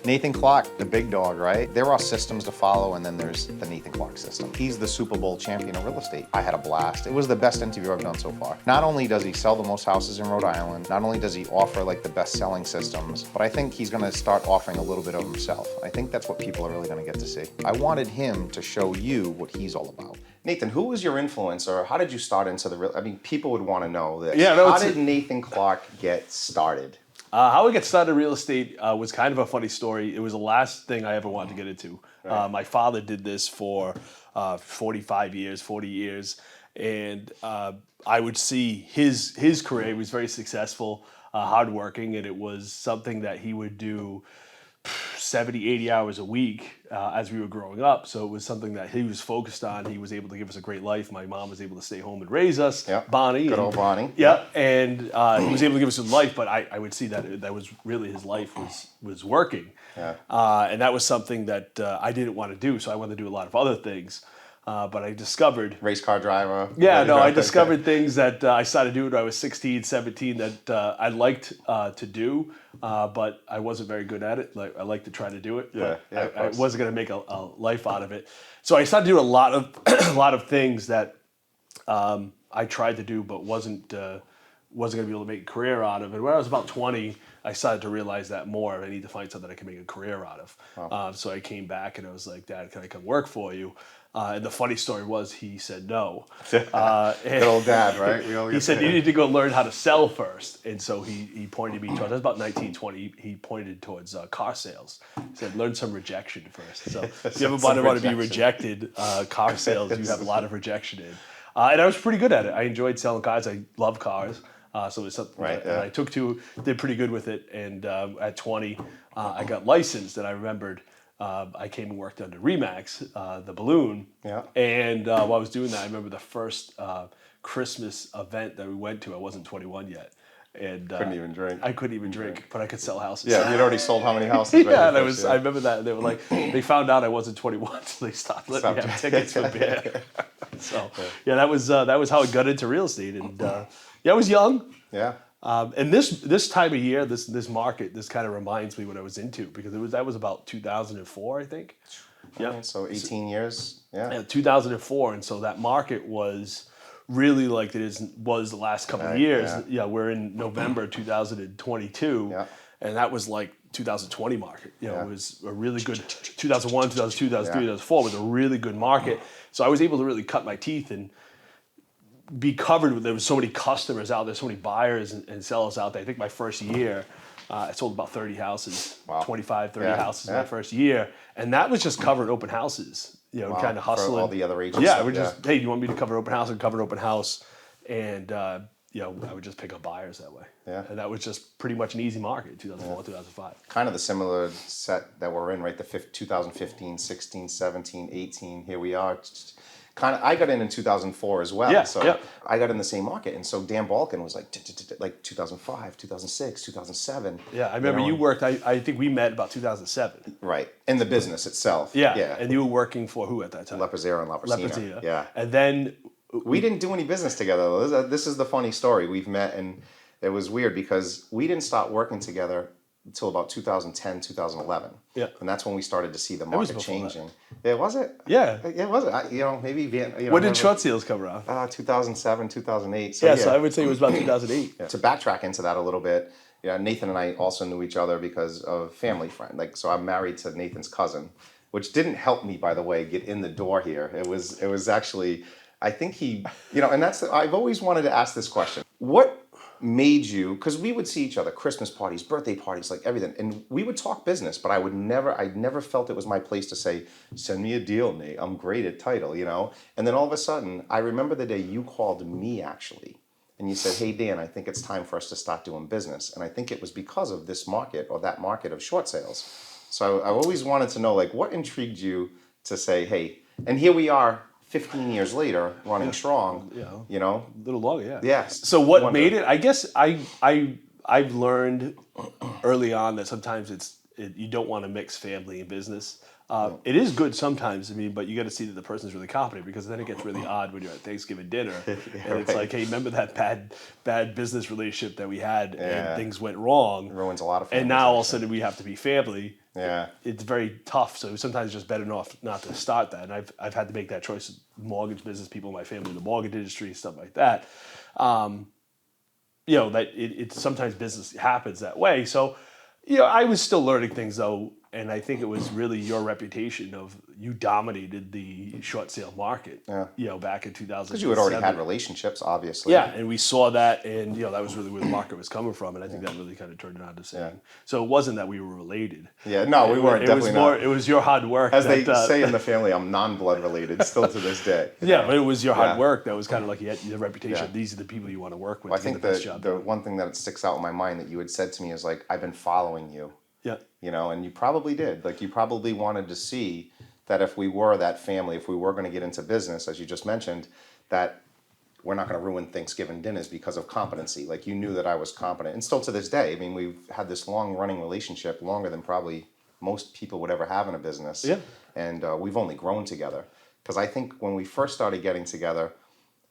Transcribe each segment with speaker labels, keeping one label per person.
Speaker 1: Nathan Clark, the big dog, right? There are systems to follow, and then there's the Nathan Clark system. He's the Super Bowl champion of real estate. I had a blast. It was the best interview I've done so far. Not only does he sell the most houses in Rhode Island, not only does he offer like the best selling systems, but I think he's gonna start offering a little bit of himself. I think that's what people are really gonna get to see. I wanted him to show you what he's all about. Nathan, who was your influence, or how did you start into the real? I mean, people would want to know this.
Speaker 2: Yeah, no,
Speaker 1: how did Nathan Clark get started?
Speaker 2: How I got started in real estate was kind of a funny story. It was the last thing I ever wanted to get into.
Speaker 1: Right.
Speaker 2: My father did this for 40 years, and I would see his career. He was very successful, hardworking, and it was something that he would do 70, 80 hours a week as we were growing up. So it was something that he was focused on. He was able to give us a great life. My mom was able to stay home and raise us.
Speaker 1: Yep.
Speaker 2: Bonnie.
Speaker 1: Good old Bonnie.
Speaker 2: Yeah, and he was able to give us a life, but I would see that was really his life was working.
Speaker 1: Yeah.
Speaker 2: And that was something that I didn't want to do, so I wanted to do a lot of other things. But I discovered...
Speaker 1: Race car driver.
Speaker 2: Yeah, no, I discovered things that I started doing when I was 16, 17 that I liked to do, but I wasn't very good at it. Like I liked to try to do it, but I wasn't going to make a life out of it. So I started doing a lot of things that I tried to do, but wasn't going to be able to make a career out of. And when I was about 20, I started to realize that more. I need to find something I can make a career out of. Wow. So I came back and I was like, Dad, can I come work for you? And the funny story was he said no.
Speaker 1: Good old dad, right?
Speaker 2: He said you need to go learn how to sell first. And so he pointed me towards, I was about 19, 20, he pointed towards car sales. He said, learn some rejection first. So if you ever want to be rejected, car sales, you have a lot of rejection in. And I was pretty good at it. I enjoyed selling cars. I love cars. So it's something that I took to, did pretty good with it. And at 20, I got licensed, and I remembered I came and worked under Remax, the balloon.
Speaker 1: Yeah.
Speaker 2: And while I was doing that, I remember the first Christmas event that we went to. I wasn't 21 yet. And
Speaker 1: couldn't even drink.
Speaker 2: I couldn't even drink, but I could sell houses.
Speaker 1: Yeah, you'd already sold how many houses?
Speaker 2: Yeah, and I remember that. They were like, they found out I wasn't 21, so they stopped letting me have tickets for beer. So yeah, that was how I got into real estate. And I was young.
Speaker 1: Yeah.
Speaker 2: And this time of year, this market, this kind of reminds me what I was into, because that was about 2004, I think.
Speaker 1: Yeah. So 18 years. Yeah.
Speaker 2: 2004, and so that market was really like it was the last couple of years. Yeah, we're in November 2022, and that was like 2020 market. It was a really good 2001, 2002, 2003, 2004 was a really good market. So I was able to really cut my teeth and be covered with, there was so many customers out there, so many buyers and sellers out there. I think my first year, I sold about 30 houses, 25, 30 houses in my first year. And that was just covering open houses, kind of hustling.
Speaker 1: For all the other agents.
Speaker 2: Yeah, just, hey, do you want me to cover open house? And cover open house. And, I would just pick up buyers that way. Yeah. And that was just pretty much an easy market, 2004, 2005.
Speaker 1: Kind of the similar set that we're in, right? The 2015, 16, 17, 18, here we are. I got in 2004 as well, I got in the same market, and so Dan Balkun was like 2005, 2006, 2007.
Speaker 2: Yeah, I remember you worked. I think we met about 2007.
Speaker 1: Right, in the business itself.
Speaker 2: Yeah, and you were working for who at that time?
Speaker 1: Leprozera and Leprozina. Yeah,
Speaker 2: and then
Speaker 1: we didn't do any business together though. This is the funny story. We've met, and it was weird because we didn't start working together until about 2010, 2011. Yeah. And that's when we started to see the market changing. Yeah, was it?
Speaker 2: Yeah.
Speaker 1: Yeah, was it? Maybe...
Speaker 2: when did short sales come around?
Speaker 1: 2007, 2008. So,
Speaker 2: so I would say it was about 2008.
Speaker 1: Yeah. To backtrack into that a little bit, Nathan and I also knew each other because of family friend. So I'm married to Nathan's cousin, which didn't help me, by the way, get in the door here. It was actually... I think he... and I've always wanted to ask this question. What made you, because we would see each other, Christmas parties, birthday parties, like everything, and we would talk business, but I never felt it was my place to say, send me a deal, Nate, I'm great at title, and then all of a sudden, I remember the day you called me actually, and you said, hey Dan, I think it's time for us to start doing business, and I think it was because of this market or that market of short sales. So I always wanted to know, like, what intrigued you to say, hey, and here we are 15 years later, running strong,
Speaker 2: a little longer, yeah.
Speaker 1: Yes.
Speaker 2: So what made it? I guess I've learned early on that sometimes you don't want to mix family and business. It is good sometimes, I mean, but you got to see that the person's really competent, because then it gets really odd when you're at Thanksgiving dinner and it's like, hey, remember that bad business relationship that we had and things went wrong?
Speaker 1: It ruins a lot of families.
Speaker 2: And now all of a sudden we have to be family.
Speaker 1: Yeah.
Speaker 2: It's very tough. So sometimes it's just better not to start that. And I've had to make that choice with mortgage business, people in my family in the mortgage industry, stuff like that. That it sometimes business happens that way. So, I was still learning things though, and I think it was really your reputation of you dominated the short sale market. Back in 2000.
Speaker 1: Because you had already had relationships, obviously.
Speaker 2: Yeah, and we saw that, and that was really where the market was coming from, and I think that really kind of turned it on to saying. Yeah. So it wasn't that we were related.
Speaker 1: Yeah, no, we weren't. Definitely not.
Speaker 2: It was your hard work.
Speaker 1: As they say in the family, I'm non-blood related still to this day.
Speaker 2: Yeah, but it was your hard work that was kind of like you had the reputation. Yeah. These are the people you want to work with.
Speaker 1: Well, I think the one thing that sticks out in my mind that you had said to me is like, I've been following you. Yeah. And you probably did. Like, you probably wanted to see that if we were that family, if we were going to get into business, as you just mentioned, that we're not going to ruin Thanksgiving dinners because of competency. Like, you knew that I was competent. And still to this day, I mean, we've had this long-running relationship, longer than probably most people would ever have in a business. Yeah. And we've only grown together. Because I think when we first started getting together,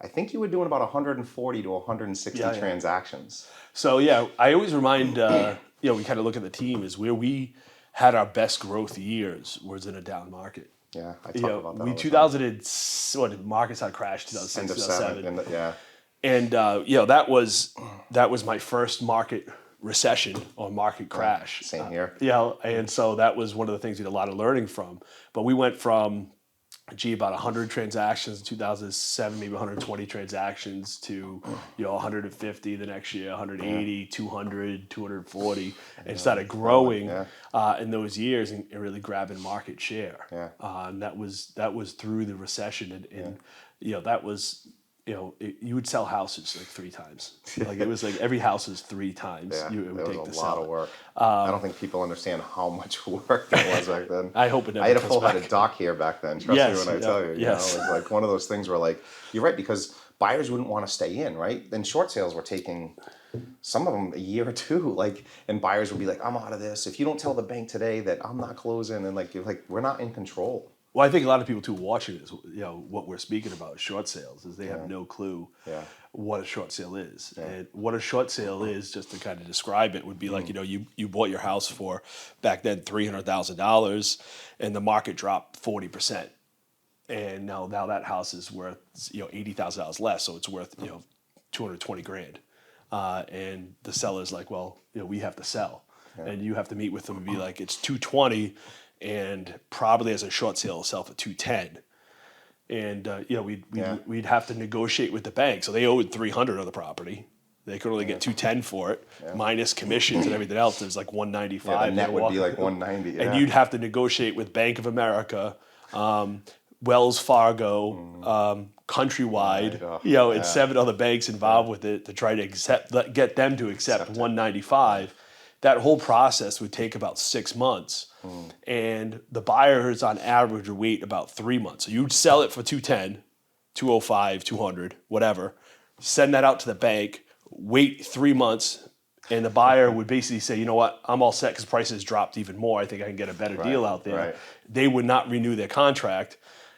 Speaker 1: I think you were doing about 140 to 160 transactions.
Speaker 2: So, I always remind... we kind of look at the team as where we had our best growth years was in a down market.
Speaker 1: Yeah, I talk about that.
Speaker 2: 2000 markets had crashed 2006, 2007. And that was my first market recession or market crash.
Speaker 1: Same here.
Speaker 2: And so that was one of the things we had a lot of learning from. But we went from about 100 transactions in 2007, maybe 120 transactions to 150 the next year, 180, 200, 240, and started growing in those years and really grabbing market share. Yeah. And that was through the recession, and that was. You would sell houses like 3 times. Like, it was like every house is 3 times.
Speaker 1: Yeah,
Speaker 2: it would
Speaker 1: take was a lot of work. I don't think people understand how much work that was back then.
Speaker 2: I hope it never
Speaker 1: I had a full-headed dock here back then. Trust me when I tell you.
Speaker 2: Yes.
Speaker 1: It was like one of those things where, like, you're right, because buyers wouldn't want to stay in, right? Then short sales were taking some of them a year or 2, like, and buyers would be like, I'm out of this. If you don't tell the bank today that I'm not closing, and like, you're like, we're not in control.
Speaker 2: Well, I think a lot of people too watching this, what we're speaking about, short sales, is they have no clue what a short sale is. Yeah. And what a short sale is, just to kind of describe it, would be like, you bought your house for, back then, $300,000, and the market dropped 40%. And now that house is worth, $80,000 less, so it's worth, $220,000. And the seller's like, well, we have to sell. Yeah. And you have to meet with them and be like, it's $220,000. And probably as a short sale sell for $210,000, and we'd have to negotiate with the bank. So they owed $300,000 on the property. They could only get $210,000 for it, minus commissions and everything else. There's like $195,000.
Speaker 1: Yeah, the net would be like $190,000. Yeah.
Speaker 2: And you'd have to negotiate with Bank of America, Wells Fargo, Countrywide, and 7 other banks involved with it to try to get them to accept $195,000. That whole process would take about 6 months, and the buyers on average would wait about 3 months. So you'd sell it for $210,000, $205,000, $200,000, whatever. Send that out to the bank. Wait 3 months, and the buyer would basically say, you know what, I'm all set because prices dropped even more. I think I can get a better deal out there. Right. They would not renew their contract,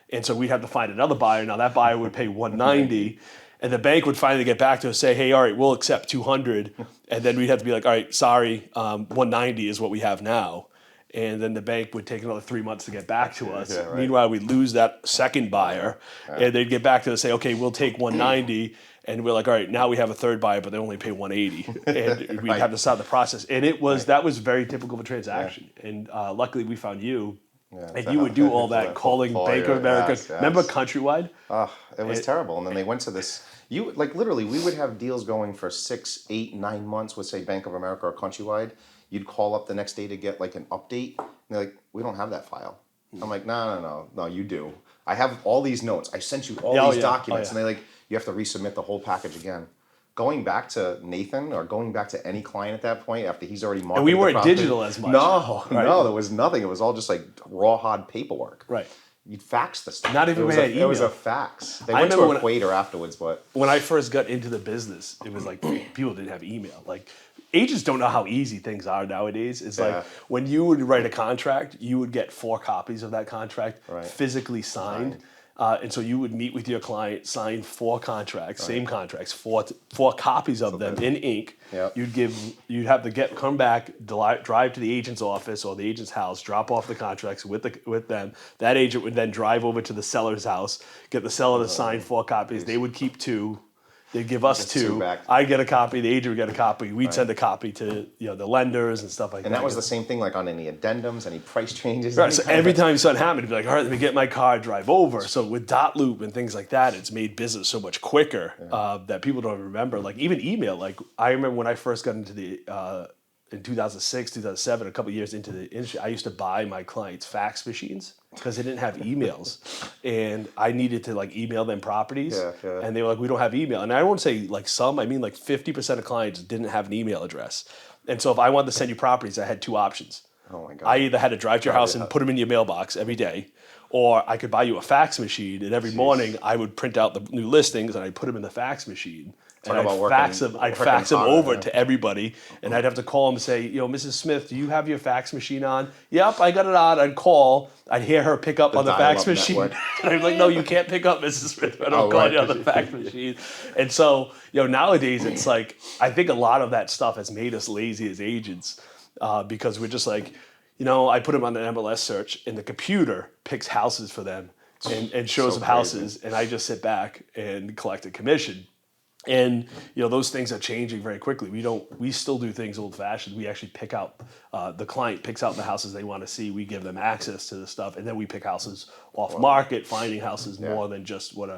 Speaker 2: and so we'd have to find another buyer. Now that buyer would pay $190,000. And the bank would finally get back to us, say, hey, all right, we'll accept $200,000. And then we'd have to be like, all right, sorry, $190,000 is what we have now. And then the bank would take another 3 months to get back to us. Yeah, right. Meanwhile, we'd lose that second buyer. And they'd get back to us, say, okay, we'll take $190,000. And we're like, all right, now we have a third buyer, but they only pay $180,000. And we'd have to start the process. And that was very typical of a transaction. Yeah. And luckily we found you. Yeah, and you would do all that, calling Bank of America. Yes. Remember Countrywide?
Speaker 1: Oh, it was terrible. And then they went to this. Literally, we would have deals going for 6, 8, 9 months with, say, Bank of America or Countrywide. You'd call up the next day to get like an update. And they're like, we don't have that file. I'm like, no, you do. I have all these notes. I sent you all these documents. And they're like, you have to resubmit the whole package again. Going back to Nathan or going back to any client at that point after he's already marketed.
Speaker 2: And we weren't digital as much.
Speaker 1: No, there was nothing. It was all just like raw, hard paperwork.
Speaker 2: Right.
Speaker 1: You'd fax the stuff.
Speaker 2: Not even had email.
Speaker 1: It was a fax. They went to Equator afterwards, but...
Speaker 2: When I first got into the business, it was like people didn't have email. Like agents don't know how easy things are nowadays. It's like
Speaker 1: Yeah.
Speaker 2: when you would write a contract, you would get 4 copies of that contract
Speaker 1: Right.
Speaker 2: physically signed. And so you would meet with your client, sign 4 contracts, same contracts, four copies of them in ink.
Speaker 1: Yep.
Speaker 2: You'd have to come back, drive to the agent's office or the agent's house, drop off the contracts with them. That agent would then drive over to the seller's house, get the seller to sign 4 copies. They would keep 2. They'd give us
Speaker 1: Get 2
Speaker 2: 2.
Speaker 1: back.
Speaker 2: I'd get a copy. The agent would get a copy. We'd send a copy to the lenders and stuff like that.
Speaker 1: And that was the same thing, like on any addendums, any price changes.
Speaker 2: Right, so every time something happened, it'd be like, all right, let me get my car, drive over. So with dot loop and things like that, it's made business so much quicker that people don't remember. Like even email. Like I remember when I first got into the in 2006, 2007, a couple of years into the industry, I used to buy my clients fax machines because they didn't have emails, and I needed to like email them properties, and they were like, we don't have email. And I won't say like some, I mean like 50% of clients didn't have an email address, and so if I wanted to send you properties, I had 2 options.
Speaker 1: Oh my God!
Speaker 2: I either had to drive to your house and put them in your mailbox every day, or I could buy you a fax machine, and every morning I would print out the new listings and I'd put them in the fax machine. And I'd fax them over to everybody, and I'd have to call them and say, Mrs. Smith, do you have your fax machine on? Yep, I got it on. I'd call. I'd hear her pick up on the fax machine. And I'd be like, no, you can't pick up, Mrs. Smith. I don't call you on the fax machine. And so, nowadays it's like, I think a lot of that stuff has made us lazy as agents because we're just like, I put them on an MLS search, and the computer picks houses for them and shows them houses, and I just sit back and collect a commission. And those things are changing very quickly. We still do things old fashioned. We actually pick out the client picks out the houses they want to see. We give them access to the stuff, and then we pick houses off market, finding houses more than just what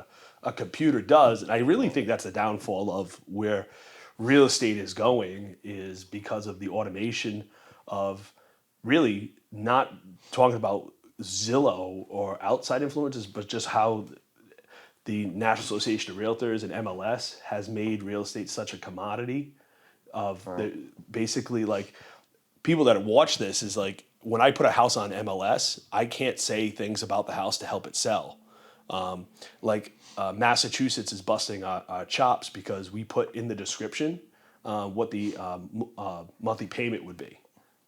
Speaker 2: a computer does. And I really think that's the downfall of where real estate is going, is because of the automation of really not talking about Zillow or outside influences, but just how the National Association of Realtors and MLS has made real estate such a commodity of basically like people that watch this is like, when I put a house on MLS, I can't say things about the house to help it sell. Massachusetts is busting our chops because we put in the description what the monthly payment would be.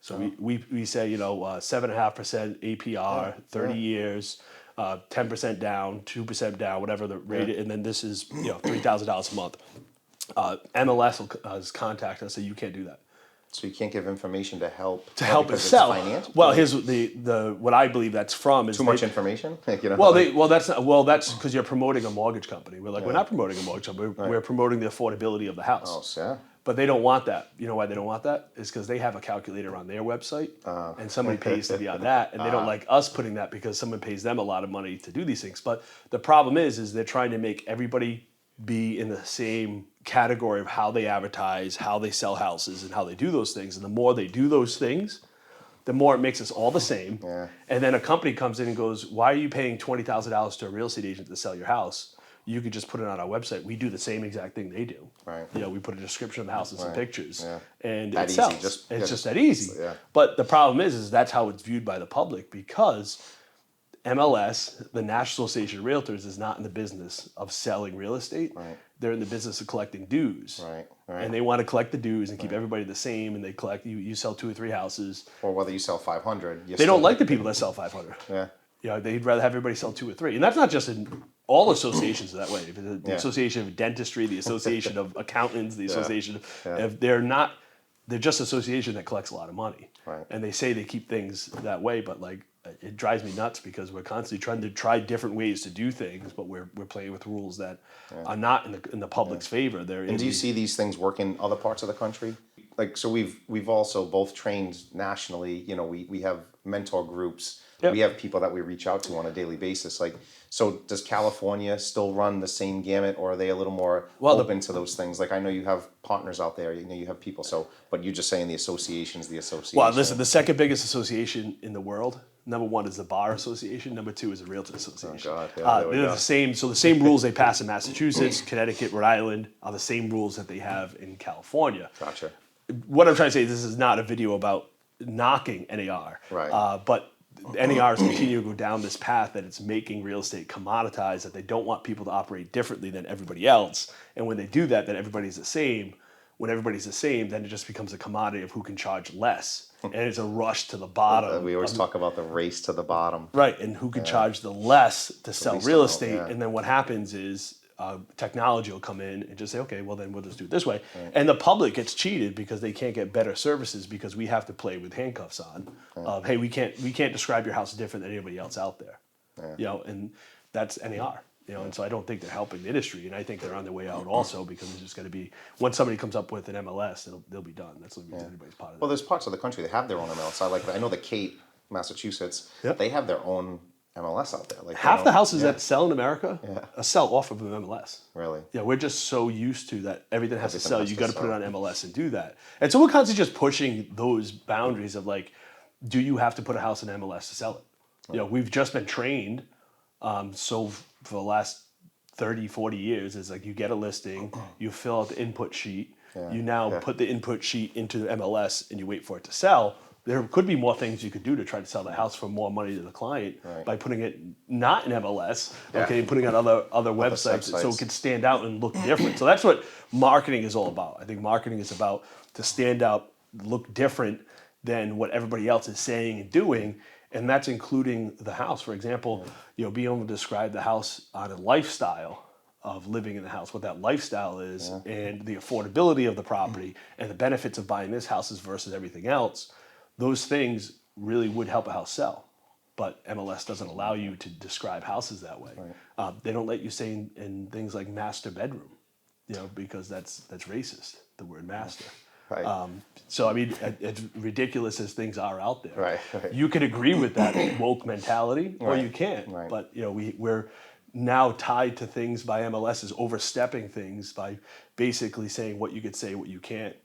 Speaker 2: So we say, 7.5% APR, 30 years, 10% down, 2% down, whatever the rate is, and then this is $3,000 a month. MLS will contact us, so you can't do that.
Speaker 1: So you can't give information to help
Speaker 2: it sell.
Speaker 1: Financial?
Speaker 2: Well, here's the what I believe that's from is
Speaker 1: too much information.
Speaker 2: That's because you're promoting a mortgage company. We're like, we're not promoting a mortgage company. We're promoting the affordability of the house.
Speaker 1: Oh, yeah.
Speaker 2: But they don't want that. You know why they don't want that? Is because they have a calculator on their website, and somebody pays to be on that, and they don't like us putting that because someone pays them a lot of money to do these things. But the problem is they're trying to make everybody be in the same category of how they advertise, how they sell houses, and how they do those things. And the more they do those things, the more it makes us all the same. Yeah. And then a company comes in and goes, why are you paying $20,000 to a real estate agent to sell your house? You could just put it on our website. We do the same exact thing they do. Right. We put a description of the house and some pictures, and it sells. It's just that easy. Yeah. But the problem is that's how it's viewed by the public, because MLS, the National Association of Realtors, is not in the business of selling real estate. Right. They're in the business of collecting dues. Right. Right. And they want to collect the dues and keep everybody the same. And they collect. You sell 2 or 3 houses. Or
Speaker 1: whether you sell 500.
Speaker 2: They don't like the people that sell 500. Yeah. They'd rather have everybody sell 2 or 3. And that's not just in all associations are that way. The Association of Dentistry, the Association of Accountants, the Association of, they're just an association that collects a lot of money. Right. And they say they keep things that way, but like, it drives me nuts because we're constantly trying to try different ways to do things, but we're playing with rules that are not in the public's favor.
Speaker 1: And do you see these things work in other parts of the country? Like, so we've also both trained nationally. We have mentor groups. Yep. We have people that we reach out to on a daily basis. Like, so does California still run the same gamut, or are they a little more open to those things? Like, I know you have partners out there. You have people. So, but you're just saying the association. Well, listen, the second biggest association in the world. Number 1 is the Bar Association. Number 2 is the Realtor Association. Oh God! They're the same. So the same rules they pass in Massachusetts, Connecticut, Rhode Island are the same rules that they have in California. Gotcha.
Speaker 2: What I'm trying to say is this is not a video about knocking NAR. Right. But NAR is continuing to go down this path that it's making real estate commoditized, that they don't want people to operate differently than everybody else. And when they do that, then everybody's the same. when everybody's the same, then it just becomes a commodity of who can charge less. And it's a rush to the bottom.
Speaker 1: We always talk about the race to the bottom.
Speaker 2: Right, and who can charge the less to sell
Speaker 1: least
Speaker 2: real
Speaker 1: amount,
Speaker 2: estate.
Speaker 1: yeah.
Speaker 2: And then what happens is technology will come in and just say, okay, well then we'll just do it this way. And the public gets cheated because they can't get better services because we have to play with handcuffs on. Of, hey, we can't describe your house different than anybody else out there. You know, and that's NAR. You know, and so I don't think they're helping the industry, and I think they're on their way out also because it's just going to be once somebody comes up with an MLS, they'll be done. That's what means anybody's part of it.
Speaker 1: Well, there's parts of the country that have their own MLS. I know the Cape, Massachusetts.
Speaker 2: Yep.
Speaker 1: They have their own MLS out there. Like
Speaker 2: Half the houses that sell in America
Speaker 1: Yeah.
Speaker 2: sell off of an MLS.
Speaker 1: Really?
Speaker 2: Yeah, we're just so used to that everything has to
Speaker 1: Everything
Speaker 2: sell.
Speaker 1: has
Speaker 2: You
Speaker 1: to
Speaker 2: got to put it
Speaker 1: sell.
Speaker 2: on MLS and do that. And so we're constantly just pushing those boundaries of like, do you have to put a house in MLS to sell it? You know, we've just been trained. So for the last 30, 40 years, is like you get a listing, you fill out the input sheet, you now put the input sheet into the MLS and you wait for it to sell. There could be more things you could do to try to sell the house for more money to the client by putting it not in MLS, okay, putting it on other websites so it could stand out and look different. So that's what marketing is all about. I think marketing is about to stand out, look different than what everybody else is saying and doing, and that's including the house. For example, you know, being able to describe the house on a lifestyle of living in the house, what that lifestyle is, and the affordability of the property, and the benefits of buying this houses versus everything else. Those things really would help a house sell, but MLS doesn't allow you to describe houses that way. They don't let you say in things like master bedroom, you know, because that's racist. The word master.
Speaker 1: Right.
Speaker 2: So I mean, as ridiculous as things are out there,
Speaker 1: Right.
Speaker 2: you can agree with that woke mentality, or you can't.
Speaker 1: Right.
Speaker 2: But you know, we're now tied to things by MLS is overstepping things by basically saying what you could say, what you can't.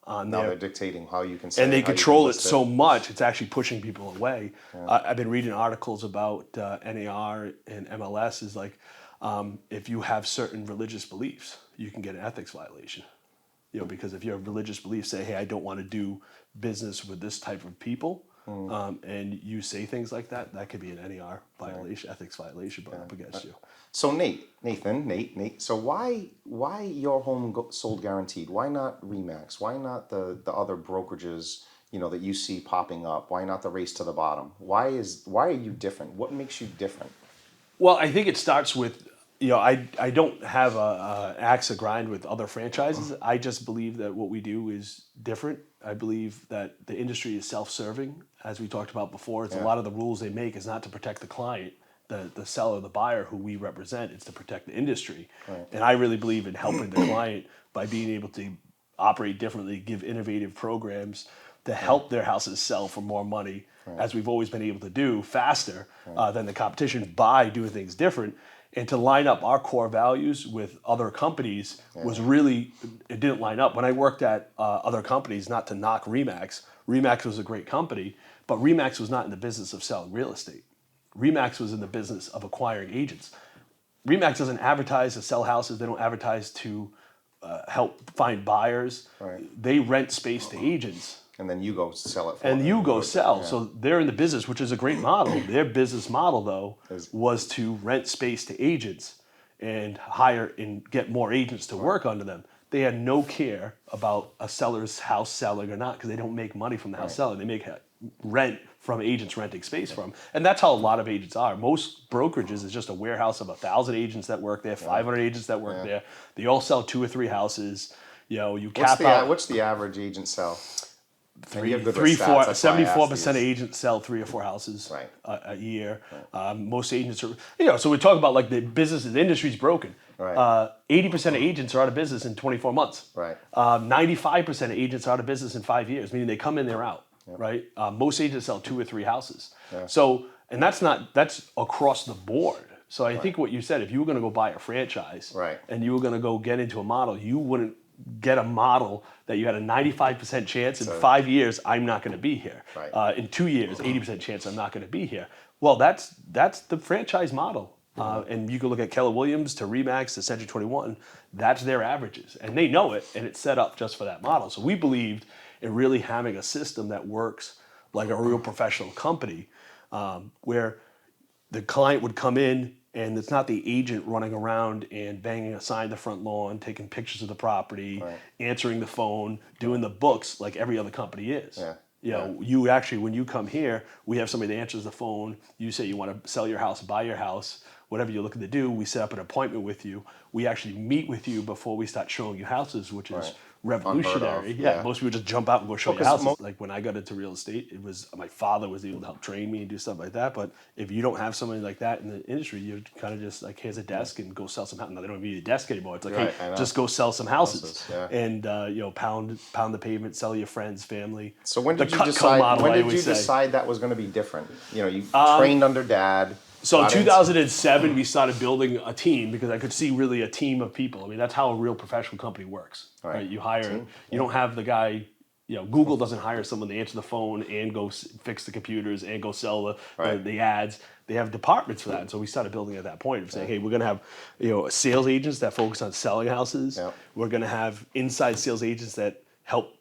Speaker 1: Now they're dictating how you can say
Speaker 2: And they
Speaker 1: how you can
Speaker 2: control it
Speaker 1: list
Speaker 2: so much, it's actually pushing people away. I've been reading articles about NAR and MLS is like, if you have certain religious beliefs, you can get an ethics violation. You know, because if your religious beliefs say, hey, I don't want to do business with this type of people, and you say things like that, that could be an NAR violation, ethics violation brought up against you.
Speaker 1: So Nate. So why your home sold guaranteed? Why not Remax? Why not the other brokerages, you know, that you see popping up? Why not the race to the bottom? Why are you different? What makes you different?
Speaker 2: Well, I think it starts with, you know, I don't have a axe to grind with other franchises. I just believe that what we do is different. I believe that the industry is self-serving, as we talked about before. It's a lot of the rules they make is not to protect the client, the seller, the buyer who we represent. It's to protect the industry. And I really believe in helping the client by being able to operate differently, give innovative programs to help their houses sell for more money, as we've always been able to do, faster than the competition by doing things different. And to line up our core values with other companies was really, it didn't line up. When I worked at other companies, not to knock Remax, Remax was a great company, but Remax was not in the business of selling real estate. Remax was in the business of acquiring agents. Remax doesn't advertise to sell houses. They don't advertise to help find buyers. They rent space to agents.
Speaker 1: And then you go sell it for
Speaker 2: And
Speaker 1: them.
Speaker 2: you go sell. So they're in the business, which is a great model. Their business model, though, was to rent space to agents and hire and get more agents to work under them. They had no care about a seller's house selling or not because they don't make money from the house selling. They make rent from agents renting space from. And that's how a lot of agents are. Most brokerages is just a warehouse of 1,000 agents that work there, 500 agents that work there. They all sell 2 or 3 houses. You know, you cap out.
Speaker 1: What's the average agent sell?
Speaker 2: 74% of agents sell 3 or 4 houses a year. Most agents are, you know, so we talk about like the business, the industry's broken. 80% of agents are out of business in 24 months. 95% of agents are out of business in 5 years, meaning they come in, they're out. Most agents sell 2 or 3 houses. So, and that's across the board. So I think what you said, if you were going to go buy a franchise and you were going to go get into a model, you wouldn't get a model that you had a 95% chance in 5 years, I'm not going to be here. In 2 years, 80% chance I'm not going to be here. Well, that's the franchise model. And you can look at Keller Williams to Remax to Century 21. That's their averages. And they know it, and it's set up just for that model. So we believed in really having a system that works like a real professional company where the client would come in and it's not the agent running around and banging a sign in the front lawn, taking pictures of the property, answering the phone, doing the books like every other company is. You know, you actually, when you come here, we have somebody that answers the phone. You say you want to sell your house, buy your house, whatever you're looking to do. We set up an appointment with you. We actually meet with you before we start showing you houses, which is revolutionary. Most people just jump out and go show you houses. Like when I got into real estate, it was my father was able to help train me and do stuff like that. But if you don't have somebody like that in the industry, you're kind of just like, here's a desk and go sell some houses. Now they don't even need a desk anymore. It's like, hey, just go sell some houses and you know, pound the pavement, sell your friends, family.
Speaker 1: So when did you decide? When did you decide that was going to be different? You know, you trained under Dad.
Speaker 2: So in 2007, we started building a team because I could see really a team of people. I mean, that's how a real professional company works, right? You hire, you don't have the guy, you know, Google doesn't hire someone to answer the phone and go fix the computers and go sell the ads. They have departments for that. And so we started building at that point of saying, hey, we're going to have, you know, sales agents that focus on selling houses. We're going to have inside sales agents that help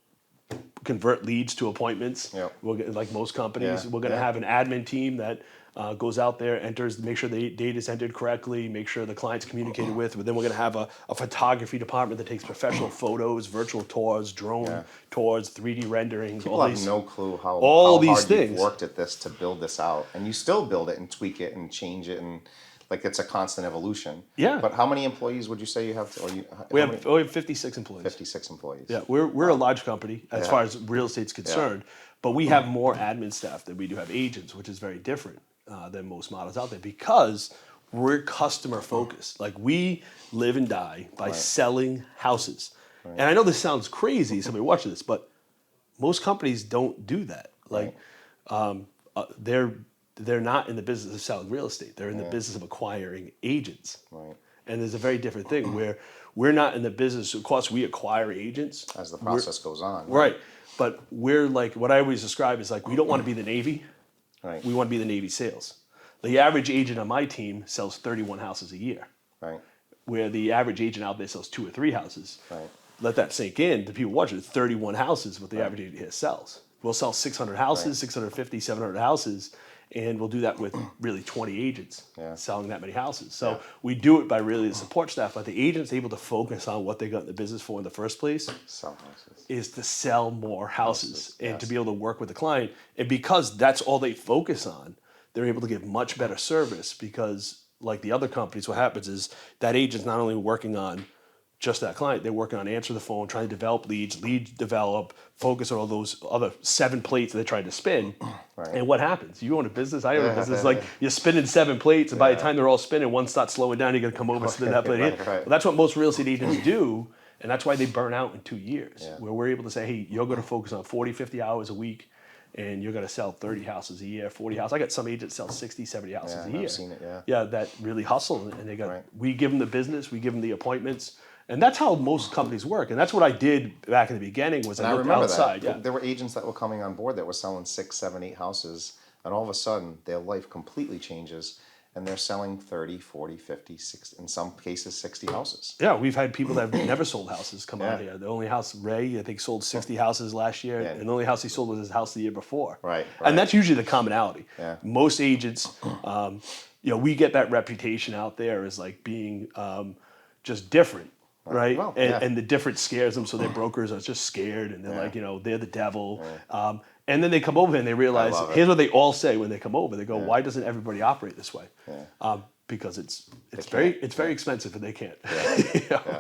Speaker 2: convert leads to appointments. Like most companies, we're going to have an admin team that goes out there, enters, make sure the data is entered correctly, make sure the client's communicated with. But then we're going to have a photography department that takes professional photos, virtual tours, drone tours, 3D renderings.
Speaker 1: People have no clue how
Speaker 2: these
Speaker 1: hard
Speaker 2: things.
Speaker 1: You've worked at this to build this out, and you still build it and tweak it and change it, and like it's a constant evolution. But how many employees would you say you have?
Speaker 2: We have 56 employees.
Speaker 1: 56 employees.
Speaker 2: Yeah, we're a large company as far as real estate's concerned, but we have more admin staff than we do have agents, which is very different than most models out there because we're customer focused. Like we live and die by selling houses. And I know this sounds crazy, somebody watching this, but most companies don't do that. Like they're not in the business of selling real estate. They're in the business of acquiring agents. And there's a very different thing where we're not in the business. Of course, we acquire agents
Speaker 1: as the process goes on.
Speaker 2: But we're like, what I always describe is like, we don't want to be the Navy. We want to be the Navy SEALs. The average agent on my team sells 31 houses a year. Where the average agent out there sells 2 or 3 houses. Let that sink in. The people watching, 31 houses, what the average agent here sells. We'll sell 600 houses, 650, 700 houses, and we'll do that with really 20 agents selling that many houses. So we do it by really the support staff, but the agent's able to focus on what they got in the business for in the first place.
Speaker 1: Sell houses.
Speaker 2: Is to sell more houses and to be able to work with the client. And because that's all they focus on, they're able to give much better service because like the other companies, what happens is that agent's not only working on just that client, they're working on answer the phone, trying to develop leads develop, focus on all those other 7 plates that they're trying to spin. And what happens? You own a business, I own a business, like you're spinning 7 plates and by the time they're all spinning, one starts slowing down, you gotta come over and spin that plate. Well, that's what most real estate agents do. And that's why they burn out in 2 years, where we're able to say, hey, you're going to focus on 40, 50 hours a week, and you're going to sell 30 houses a year, 40 houses. I got some agents sell 60, 70 houses a year. I've seen it, that really hustle. And they got, we give them the business, we give them the appointments. And that's how most companies work. And that's what I did back in the beginning was I looked outside.
Speaker 1: There were agents that were coming on board that were selling 6, 7, 8 houses. And all of a sudden, their life completely changes. And they're selling 30, 40, 50, 60, in some cases, 60 houses.
Speaker 2: Yeah, we've had people that have never sold houses come out here. The only house, Ray, I think, sold 60 houses last year. And the only house he sold was his house the year before. And that's usually the commonality. Most agents, you know, we get that reputation out there as like being just different. And the different scares them, so their brokers are just scared, and they're like, you know, they're the devil. And then they come over and they realize, here's what they all say when they come over. They go, why doesn't everybody operate this way? Because it's very expensive and they can't.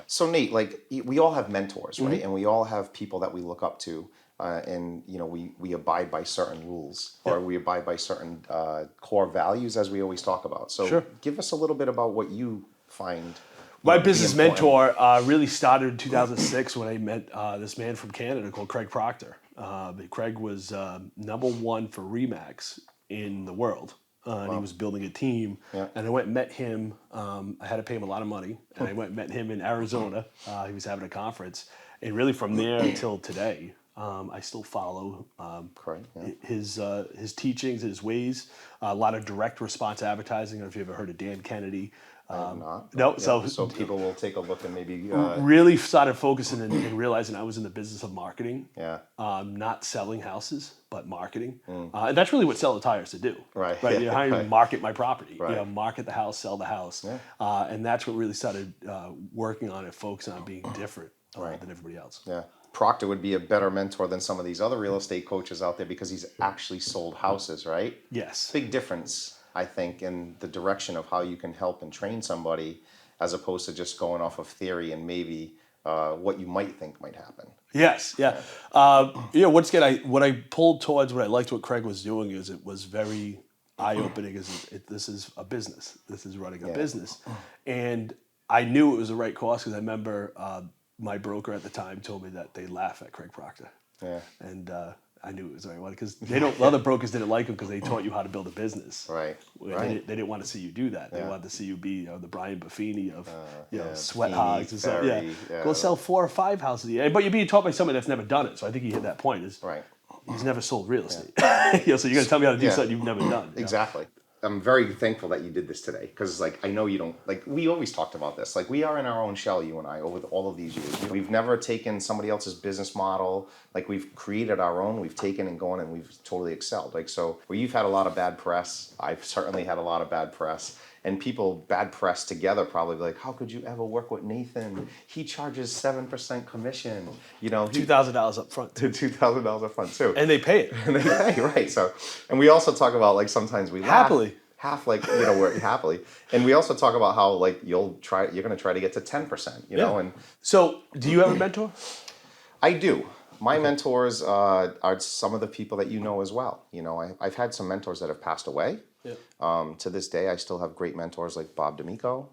Speaker 1: So Nate, like we all have mentors, right? And we all have people that we look up to. And you know, we abide by certain rules or we abide by certain core values, as we always talk about. So give us a little bit about what you find.
Speaker 2: My business mentor really started in 2006 when I met this man from Canada called Craig Proctor. Craig was #1 for Remax in the world. And he was building a team. And I went and met him. I had to pay him a lot of money. And I went and met him in Arizona. He was having a conference. And really from there until today, I still follow his teachings, his ways. A lot of direct response advertising. I don't know if you ever heard of Dan Kennedy.
Speaker 1: I have not.
Speaker 2: No,
Speaker 1: Yeah. So people will take a look and maybe.
Speaker 2: Really started focusing and realizing I was in the business of marketing.
Speaker 1: Yeah.
Speaker 2: Not selling houses, but marketing. And that's really what Sell the Tires to do.
Speaker 1: Right.
Speaker 2: Right.
Speaker 1: Yeah,
Speaker 2: You know, how you
Speaker 1: right.
Speaker 2: market my property.
Speaker 1: Right.
Speaker 2: You know, market the house, sell the house.
Speaker 1: Yeah.
Speaker 2: And that's what really started working on it, focusing on being different
Speaker 1: Right.
Speaker 2: than everybody else.
Speaker 1: Yeah. Proctor would be a better mentor than some of these other real estate coaches out there because he's actually sold houses, right?
Speaker 2: Yes.
Speaker 1: Big difference, I think, in the direction of how you can help and train somebody as opposed to just going off of theory and maybe what you might think might happen.
Speaker 2: Yes, yeah. Once again, what I pulled towards what I liked what Craig was doing is it was very eye-opening. This is a business. This is running a business. And I knew it was the right course because I remember my broker at the time told me that they laugh at Craig Proctor.
Speaker 1: Yeah.
Speaker 2: And I knew it was the right one because other brokers didn't like him because they taught you how to build a business.
Speaker 1: Right.
Speaker 2: They didn't want to see you do that. They wanted to see you be the Brian Buffini of sweat
Speaker 1: Buffini,
Speaker 2: hogs and stuff. Yeah.
Speaker 1: yeah.
Speaker 2: Go sell 4 or 5 houses a year. But you're being taught by somebody that's never done it. So I think he hit that point.
Speaker 1: Right.
Speaker 2: He's never sold real estate. So you're going to tell me how to do something you've never done.
Speaker 1: Exactly. I'm very thankful that you did this today because, like, I know you don't, like, we always talked about this. Like, we are in our own shell, you and I, over all of these years. We've never taken somebody else's business model. Like, we've created our own, we've taken and gone, and we've totally excelled. Like, so where you've had a lot of bad press, I've certainly had a lot of bad press. And people bad press together probably like, how could you ever work with Nathan? He charges 7% commission. You know,
Speaker 2: $2,000 up front.
Speaker 1: $2,000 up front too.
Speaker 2: And they pay it.
Speaker 1: And they pay, right. So, and we also talk about like sometimes we laugh.
Speaker 2: Happily.
Speaker 1: Half like, we're happily. And we also talk about how like you're going to try to get to 10%, you know? And
Speaker 2: so do you have a mentor?
Speaker 1: I do. My mentors are some of the people that you know as well. You know, I've had some mentors that have passed away. Yeah. To this day, I still have great mentors like Bob D'Amico,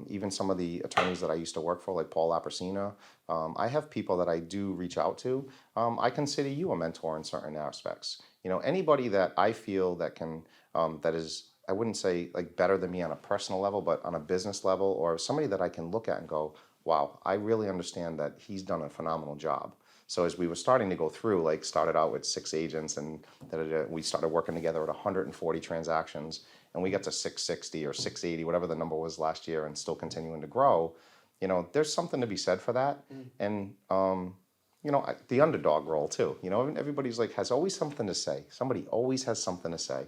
Speaker 1: even some of the attorneys that I used to work for, like Paul Laprasina. I have people that I do reach out to. I consider you a mentor in certain aspects. You know, anybody that I feel that can, that is, I wouldn't say like better than me on a personal level, but on a business level, or somebody that I can look at and go, wow, I really understand that he's done a phenomenal job. So as we were starting to go through, like started out with 6 agents and we started working together at 140 transactions and we got to 660 or 680, whatever the number was last year and still continuing to grow. You know, there's something to be said for that. And, you know, the underdog role too, you know, everybody's like, has always something to say. Somebody always has something to say,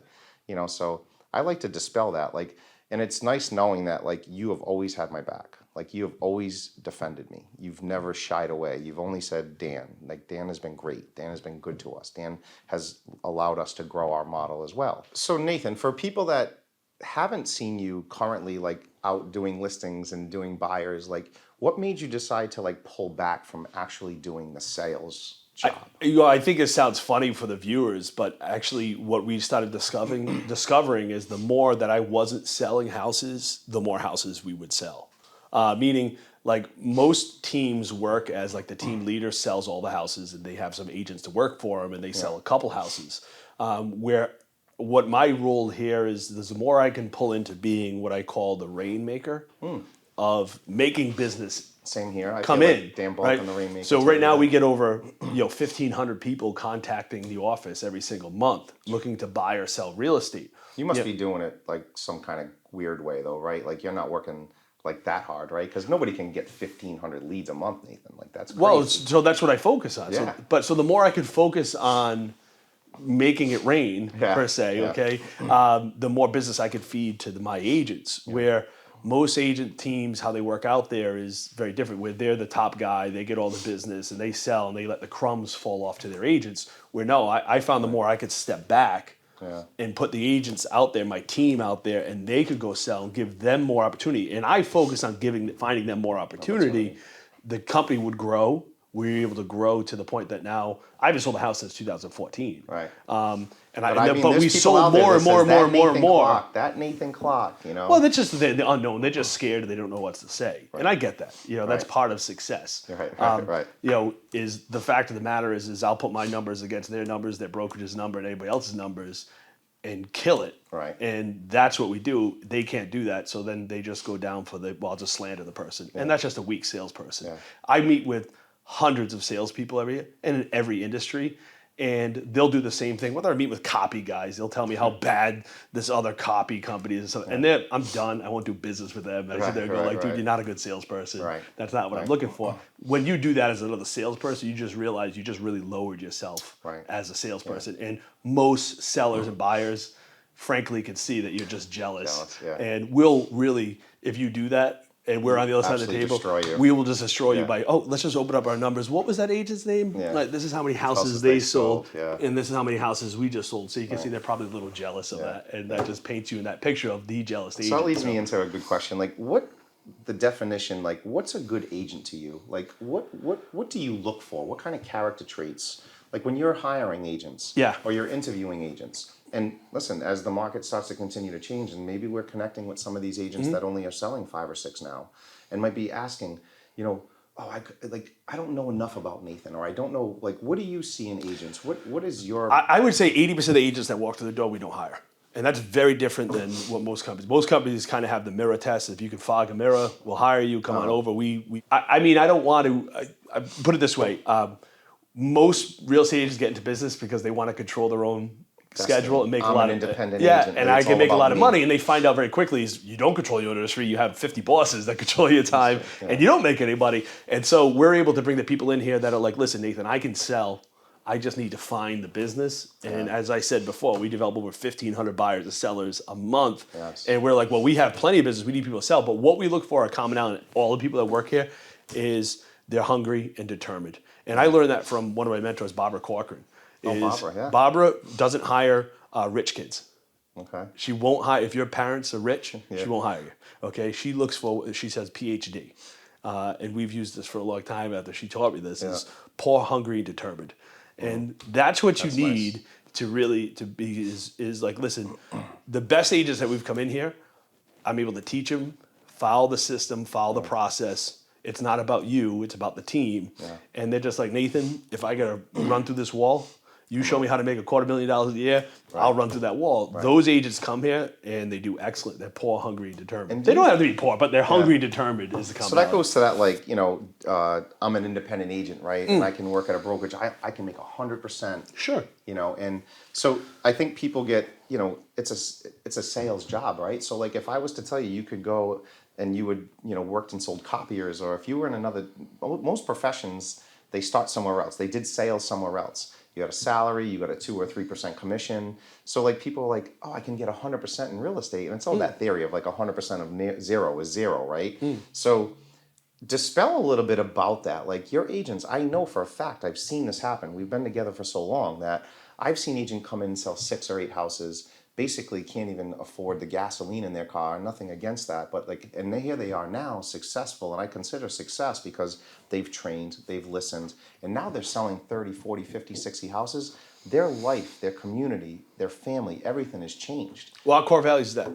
Speaker 1: you know, so I like to dispel that. Like, and it's nice knowing that like you have always had my back. Like you have always defended me. You've never shied away. You've only said, Dan. Like Dan has been great. Dan has been good to us. Dan has allowed us to grow our model as well. So Nathan, for people that haven't seen you currently like out doing listings and doing buyers, like what made you decide to like pull back from actually doing the sales job?
Speaker 2: I think it sounds funny for the viewers, but actually what we started discovering is the more that I wasn't selling houses, the more houses we would sell. Meaning, like most teams work as like the team leader sells all the houses and they have some agents to work for them and they sell a couple houses. Where what my role here is, the more I can pull into being what I call the rainmaker of making business
Speaker 1: Same here. I
Speaker 2: come
Speaker 1: feel
Speaker 2: in.
Speaker 1: like Dan Balkun,
Speaker 2: Right?
Speaker 1: the Rainmaker.
Speaker 2: So right now we get over 1,500 people contacting the office every single month looking to buy or sell real estate.
Speaker 1: You must be doing it like some kind of weird way though, right? Like you're not working like that hard, right? Because nobody can get 1,500 leads a month, Nathan. Like that's crazy.
Speaker 2: Well, so that's what I focus on.
Speaker 1: Yeah.
Speaker 2: So the more I could focus on making it rain, per se, okay, the more business I could feed to my agents. Where most agent teams, how they work out there is very different. Where they're the top guy, they get all the business and they sell and they let the crumbs fall off to their agents. Where no, I found the more I could step back and put the agents out there, my team out there, and they could go sell and give them more opportunity. And I focus on finding them more opportunity. The company would grow. We were able to grow to the point that now I haven't sold a house since 2014.
Speaker 1: Right.
Speaker 2: But we sold more and more and more and more and more.
Speaker 1: That Nathan Clock, you know.
Speaker 2: Well, that's just the unknown. They're just scared. They don't know what to say, and I get that. You know, that's part of success.
Speaker 1: Right.
Speaker 2: You know, is the fact of the matter is I'll put my numbers against their numbers, their brokerage's number, and anybody else's numbers, and kill it.
Speaker 1: Right.
Speaker 2: And that's what we do. They can't do that, so then they just go down for I'll just slander the person, and that's just a weak salesperson. I meet with hundreds of salespeople every year, and in every industry. and they'll do the same thing. Whether I meet with copy guys, they'll tell me how bad this other copy company is. And then I'm done. I won't do business with them. I sit there and go like, dude, you're not a good salesperson. That's not what I'm looking for. When you do that as another salesperson, you just realize you just really lowered yourself as a salesperson. And most sellers and buyers, frankly, can see that you're just jealous. And we'll really, if you do that, and we're on the other side of the table, we will just destroy you by, let's just open up our numbers. What was that agent's name? Like, this is how many houses they sold, and this is how many houses we just sold. So you can see they're probably a little jealous of that, and that just paints you in that picture of the jealous agent.
Speaker 1: So that leads me into a good question. Like, what the definition? Like, what's a good agent to you? Like, what do you look for? What kind of character traits? Like when you're hiring agents, or you're interviewing agents. And listen, as the market starts to continue to change, and maybe we're connecting with some of these agents that only are selling 5 or 6 now, and might be asking, I don't know enough about Nathan, or I don't know, like, what do you see in agents? What is your?
Speaker 2: I would say 80% of the agents that walk through the door, we don't hire. And that's very different than what most companies. Most companies kind of have the mirror test. If you can fog a mirror, we'll hire you. Come on over. I mean, I don't want to. I put it this way. Most real estate agents get into business because they want to control their own schedule and make a lot of
Speaker 1: independent agent,
Speaker 2: and I can make a lot of money. And they find out very quickly is you don't control your industry. You have 50 bosses that control your time, and you don't make any money. And so we're able to bring the people in here that are like, listen, Nathan, I can sell. I just need to find the business. And as I said before, we develop over 1,500 buyers and sellers a month. And we're like, well, we have plenty of business. We need people to sell. But what we look for, a commonality in all the people that work here, is they're hungry and determined. And I learned that from one of my mentors, Barbara Corcoran. Barbara doesn't hire rich kids. She won't hire, if your parents are rich, she won't hire you. Okay, she looks for, she says PhD. And we've used this for a long time after she taught me this, is poor, hungry, and determined. And that's what you need to really, to be, is like, listen, the best agents that we've come in here, I'm able to teach them, follow the system, follow the process. It's not about you, it's about the team. And they're just like, Nathan, if I gotta run through this wall, you show me how to make $250,000 a year, I'll run through that wall. Those agents come here and they do excellent. They're poor, hungry, and determined. And they don't have to be poor, but they're hungry and determined is the combination.
Speaker 1: So that goes to that, like, I'm an independent agent, right? And I can work at a brokerage. I can make 100%.
Speaker 2: Sure.
Speaker 1: And so I think people get, it's a sales job, right? So like if I was to tell you, you could go and you would, worked and sold copiers, or if you were in most professions, they start somewhere else. They did sales somewhere else. You got a salary, you got a 2 or 3% commission. So like people are like, I can get 100% in real estate. And it's all that theory of like 100% of zero is zero, right? So dispel a little bit about that. Like your agents, I know for a fact, I've seen this happen. We've been together for so long that I've seen agent come in and sell 6 or 8 houses, basically can't even afford the gasoline in their car, nothing against that, but and here they are now, successful, and I consider success because they've trained, they've listened, and now they're selling 30, 40, 50, 60 houses. Their life, their community, their family, everything has changed.
Speaker 2: Well, our core values is that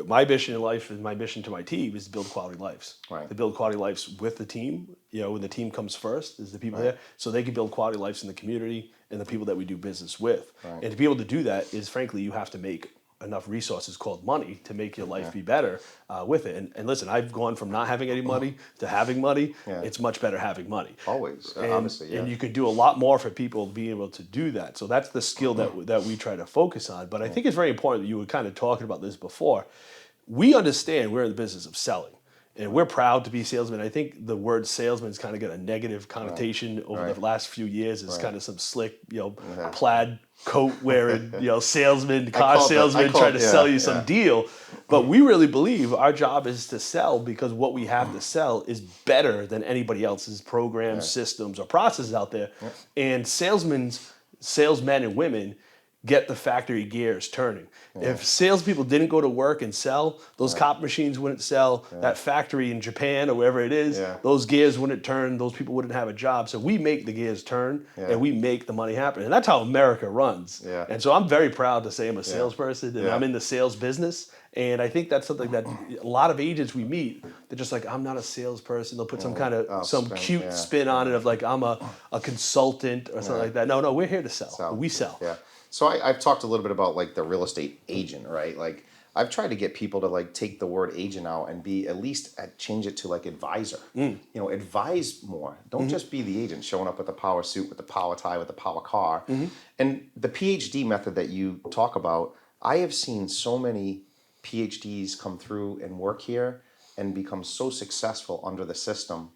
Speaker 2: my mission in life and my mission to my team is to build quality lives. To build quality lives with the team. When the team comes first, is the people there, so they can build quality lives in the community and the people that we do business with. And to be able to do that is, frankly, you have to make enough resources called money to make your life be better with it. And listen, I've gone from not having any money to having money. It's much better having money.
Speaker 1: Always, obviously,
Speaker 2: And you can do a lot more for people being able to do that. So that's the skill that we try to focus on. But I think it's very important that you were kind of talking about this before. We understand we're in the business of selling. And we're proud to be salesmen. I think the word salesman's kind of got a negative connotation over the last few years. It's kind of some slick, plaid coat wearing, salesman, car salesman trying to sell you some deal. But we really believe our job is to sell because what we have to sell is better than anybody else's programs, systems, or processes out there. And salesmen and women get the factory gears turning. If salespeople didn't go to work and sell, those cop machines wouldn't sell. That factory in Japan or wherever it is, those gears wouldn't turn. Those people wouldn't have a job. So we make the gears turn and we make the money happen. And that's how America runs. And so I'm very proud to say I'm a salesperson and I'm in the sales business. And I think that's something that a lot of agents we meet, they're just like, I'm not a salesperson. They'll put some kind of cute spin on it of like, I'm a consultant or something like that. No, we're here to sell. We sell.
Speaker 1: So I've talked a little bit about like the real estate agent, right? Like I've tried to get people to like take the word agent out and be at least change it to like advisor. Advise more. Don't just be the agent showing up with a power suit, with the power tie, with the power car. And the PhD method that you talk about, I have seen so many PhDs come through and work here and become so successful under the system.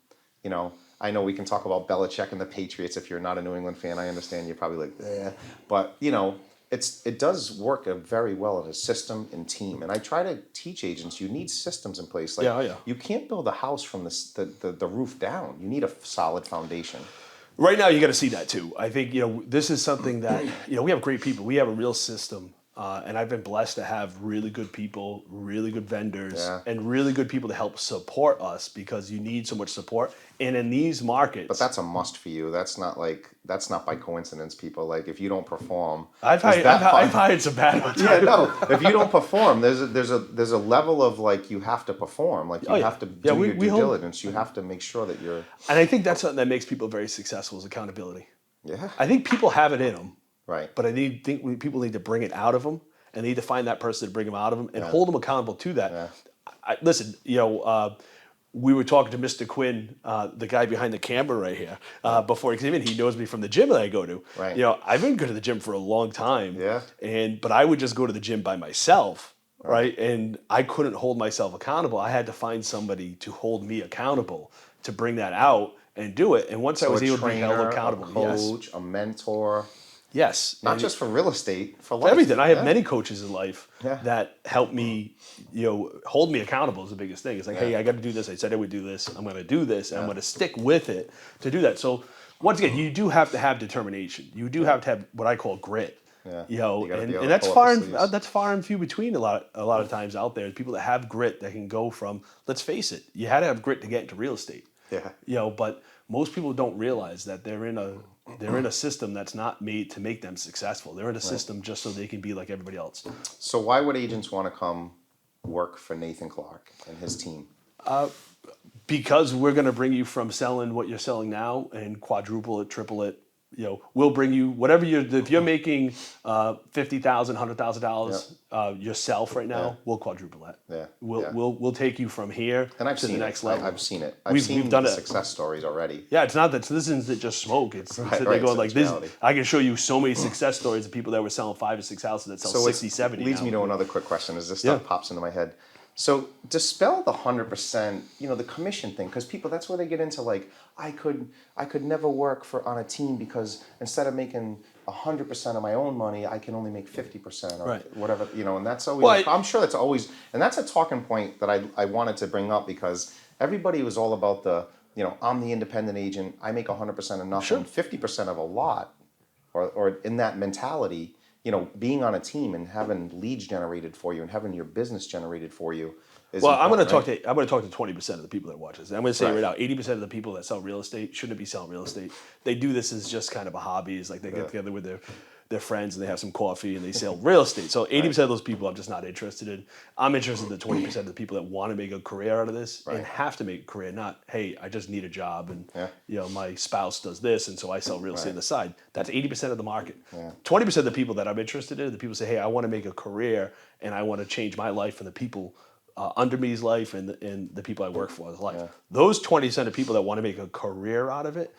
Speaker 1: I know we can talk about Belichick and the Patriots. If you're not a New England fan, I understand you're probably like, eh. But it does work very well as a system and team. And I try to teach agents you need systems in place. Like you can't build a house from the roof down. You need a solid foundation.
Speaker 2: Right now, you got to see that too. I think this is something that we have great people. We have a real system. And I've been blessed to have really good people, really good vendors, and really good people to help support us because you need so much support. And in these markets,
Speaker 1: but that's a must for you. That's not by coincidence. People like if you don't perform,
Speaker 2: I've hired some bad ones.
Speaker 1: Yeah, no. If you don't perform, there's a level of like you have to perform. Like you have to do your due diligence. You have to make sure that you're.
Speaker 2: And I think that's something that makes people very successful is accountability.
Speaker 1: Yeah.
Speaker 2: I think people have it in them.
Speaker 1: Right.
Speaker 2: But think people need to bring it out of them, and they need to find that person to bring them out of them and hold them accountable to that. Yeah. Listen, we were talking to Mr. Quinn, the guy behind the camera right here, before he came in. He knows me from the gym that I go to.
Speaker 1: Right.
Speaker 2: I've been going to the gym for a long time.
Speaker 1: Yeah.
Speaker 2: But I would just go to the gym by myself, right? And I couldn't hold myself accountable. I had to find somebody to hold me accountable to bring that out and do it. And once I was able to be held accountable,
Speaker 1: a coach, a mentor.
Speaker 2: Yes.
Speaker 1: Not just for real estate, for life.
Speaker 2: Everything. I have many coaches in life that help me, hold me accountable is the biggest thing. It's like, hey, I got to do this. I said I would do this. I'm going to do this. And I'm going to stick with it to do that. So once again, you do have to have determination. You do have to have what I call grit.
Speaker 1: Yeah.
Speaker 2: And that's far and few between a lot of times out there. People that have grit that can go from, let's face it, you had to have grit to get into real estate.
Speaker 1: Yeah.
Speaker 2: But most people don't realize that they're in a system that's not made to make them successful. They're in a system just so they can be like everybody else.
Speaker 1: So why would agents want to come work for Nathan Clark and his team?
Speaker 2: Because we're going to bring you from selling what you're selling now and quadruple it, triple it. We'll bring you whatever if you're making $50,000, $100,000 yourself right now, we'll quadruple that.
Speaker 1: Yeah.
Speaker 2: We'll take you from here to the next level.
Speaker 1: I've seen it. We've done success stories already.
Speaker 2: Yeah, it's not that this isn't just smoke. It's they go like this. I can show you so many success stories of people that were selling 5 or 6 houses that sell 60, 70.
Speaker 1: Leads me to another quick question as this stuff pops into my head. So dispel the 100%, the commission thing, because people, that's where they get into like, I could never work on a team because instead of making 100% of my own money, I can only make 50% or whatever, and that's always, I'm sure that's always, and that's a talking point that I wanted to bring up because everybody was all about the, I'm the independent agent, I make 100% of nothing, 50% of a lot, or in that mentality. Being on a team and having leads generated for you and having your business generated for you is
Speaker 2: I'm going to talk to 20% of the people that watch this. I'm going to say right now, 80% of the people that sell real estate shouldn't be selling real estate. They do this as just kind of a hobby. It's like they get together with their friends and they have some coffee and they sell real estate. So 80% of those people I'm just not interested in. I'm interested in the 20% of the people that want to make a career out of this and have to make a career, not, hey, I just need a job and my spouse does this and so I sell real estate on the side. That's 80% of the market. 20% of the people that I'm interested in, the people say, hey, I want to make a career and I want to change my life and the people under me's life and the people I work for's life. Those 20% of people that want to make a career out of it,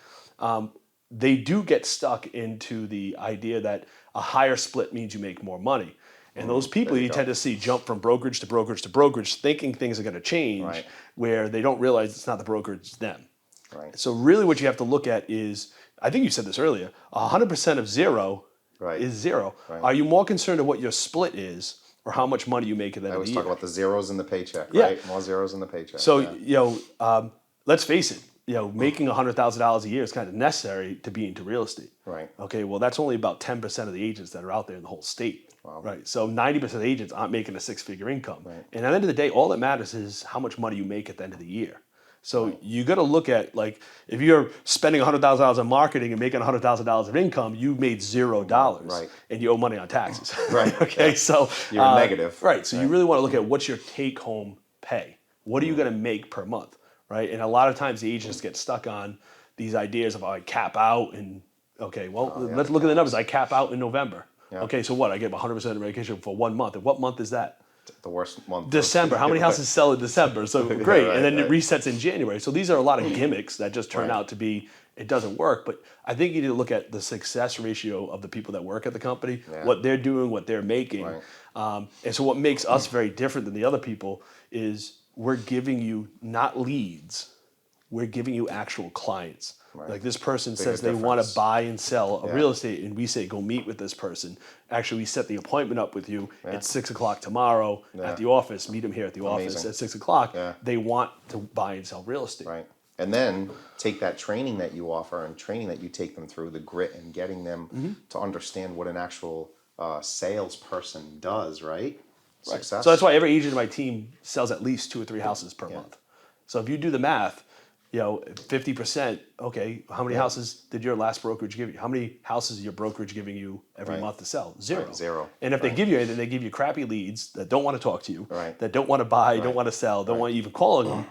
Speaker 2: they do get stuck into the idea that a higher split means you make more money. And those people you tend to see jump from brokerage to brokerage to brokerage thinking things are going to change where they don't realize it's not the brokerage, it's them. So really what you have to look at is, I think you said this earlier, 100% of zero is zero. Are you more concerned with what your split is or how much money you make at the end of the year?
Speaker 1: I always talk about the zeros in the paycheck, right? More zeros in the paycheck.
Speaker 2: So, let's face it, making $100,000 a year is kind of necessary to be into real estate.
Speaker 1: Right.
Speaker 2: Okay, well, that's only about 10% of the agents that are out there in the whole state.
Speaker 1: Wow.
Speaker 2: Right. So 90% of the agents aren't making a 6-figure income. Right. And at the end of the day, all that matters is how much money you make at the end of the year. So you got to look at, like, if you're spending $100,000 on marketing and making $100,000 of income, you made $0, and you owe money on taxes. Okay, so
Speaker 1: you're negative.
Speaker 2: Right. So you really want to look at what's your take-home pay. What are you going to make per month? Right. And a lot of times the agents get stuck on these ideas of I cap out and let's look at the numbers. I cap out in November.
Speaker 1: Yeah.
Speaker 2: Okay, so what? I get 100% of vacation for 1 month. And what month is that?
Speaker 1: The worst month.
Speaker 2: December. How many houses sell in December? So great.
Speaker 1: Right,
Speaker 2: And then it
Speaker 1: right.
Speaker 2: resets in January. So these are a lot of gimmicks that just turn
Speaker 1: Right.
Speaker 2: out to be, it doesn't work. But I think you need to look at the success ratio of the people that work at the company,
Speaker 1: Yeah.
Speaker 2: what they're doing, what they're making.
Speaker 1: Right.
Speaker 2: And so what makes us very different than the other people is we're giving you not leads, we're giving you actual clients.
Speaker 1: Right.
Speaker 2: Like this person
Speaker 1: Bigger
Speaker 2: says they want to
Speaker 1: difference.
Speaker 2: buy and sell a
Speaker 1: Yeah.
Speaker 2: real estate, and we say go meet with this person. Actually, we set the appointment up with you
Speaker 1: Yeah.
Speaker 2: at 6 o'clock tomorrow
Speaker 1: Yeah.
Speaker 2: at the office. Meet them here at the office
Speaker 1: Amazing.
Speaker 2: at 6 o'clock.
Speaker 1: Yeah.
Speaker 2: They want to buy and sell real estate.
Speaker 1: Right. And then take that training that you offer and training that you take them through, the grit and getting them to understand what an actual salesperson does, right? Success.
Speaker 2: So that's why every agent in my team sells at least 2 or 3 houses per month. So if you do the math, 50%, okay, how many houses did your last brokerage give you? How many houses is your brokerage giving you every
Speaker 1: Right.
Speaker 2: month to sell? Zero.
Speaker 1: Right, zero.
Speaker 2: And if they give you anything, they give you crappy leads that don't want to talk to you,
Speaker 1: Right.
Speaker 2: that don't want to buy,
Speaker 1: Right.
Speaker 2: don't want to sell, don't want you even calling them,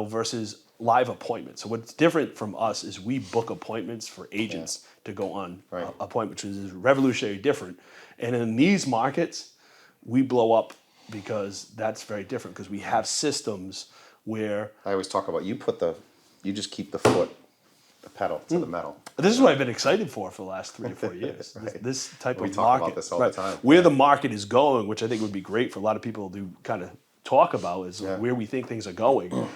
Speaker 2: versus live appointments. So what's different from us is we book appointments for agents to go on
Speaker 1: Right.
Speaker 2: appointments, which is revolutionary different. And in these markets, we blow up because that's very different because we have systems where
Speaker 1: I always talk about you just keep the pedal to the metal.
Speaker 2: this is what I've been excited for the last 3 to 4 years.
Speaker 1: Right.
Speaker 2: This type
Speaker 1: We
Speaker 2: of
Speaker 1: talk
Speaker 2: market.
Speaker 1: about this all the time.
Speaker 2: Where the market is going, which I think would be great for a lot of people to kind of talk about, is where we think things are going.